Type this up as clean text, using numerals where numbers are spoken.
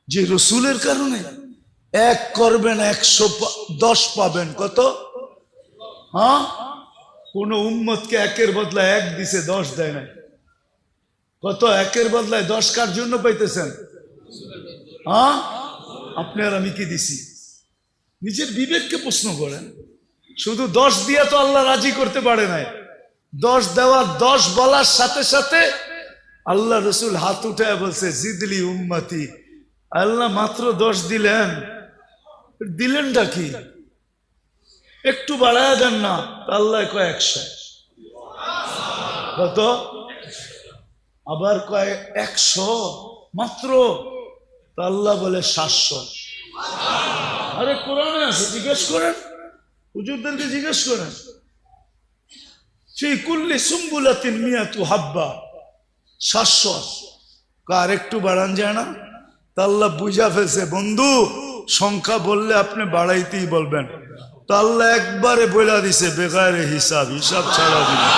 যে রসুলের কারণে এক করবেন 110 পাবেন। কত? হ্যাঁ, কোন উম্মতকে একের বদলায় 1 দিছে, 10 দেয় নাই। কত? একের বদলায় 10 কার জন্য পাইতেছেন? হ্যাঁ, আপনি আর আমি কি দিছি? নিজের বিবেককে প্রশ্ন করেন। শুধু 10 দিয়া তো আল্লাহ রাজি করতে পারে নাই। 10 দেওয়ার 10 বলার সাথে সাথে আল্লাহ রসুল হাত উঠায় বলছে জিদলি উম্মতি। আল্লাহ মাত্র 10 দিলেন, দিলেনটা কি? একটু বাড়ায় দেন না। আল্লাহ কয় 100। কত? আবার কয় 100 মাত্র। আল্লাহ বলে 700। আরে কোরআনে আছে, জিজ্ঞেস করেন, হুজুরদেরকে জিজ্ঞেস করেন। সেই কুল্লি সুম্বুলাতিন মিয়াতু হাব্বা, 700। আর একটু বাড়ান যায় না? তা আল্লাহ বুঝা ফেলছে, বন্ধু সংখ্যা বললে আপনি বাড়াইতেই বলবেন। তা আল্লাহ একবারে বইলা দিছে বেগারে হিসাব, হিসাব ছাড়া দিবে।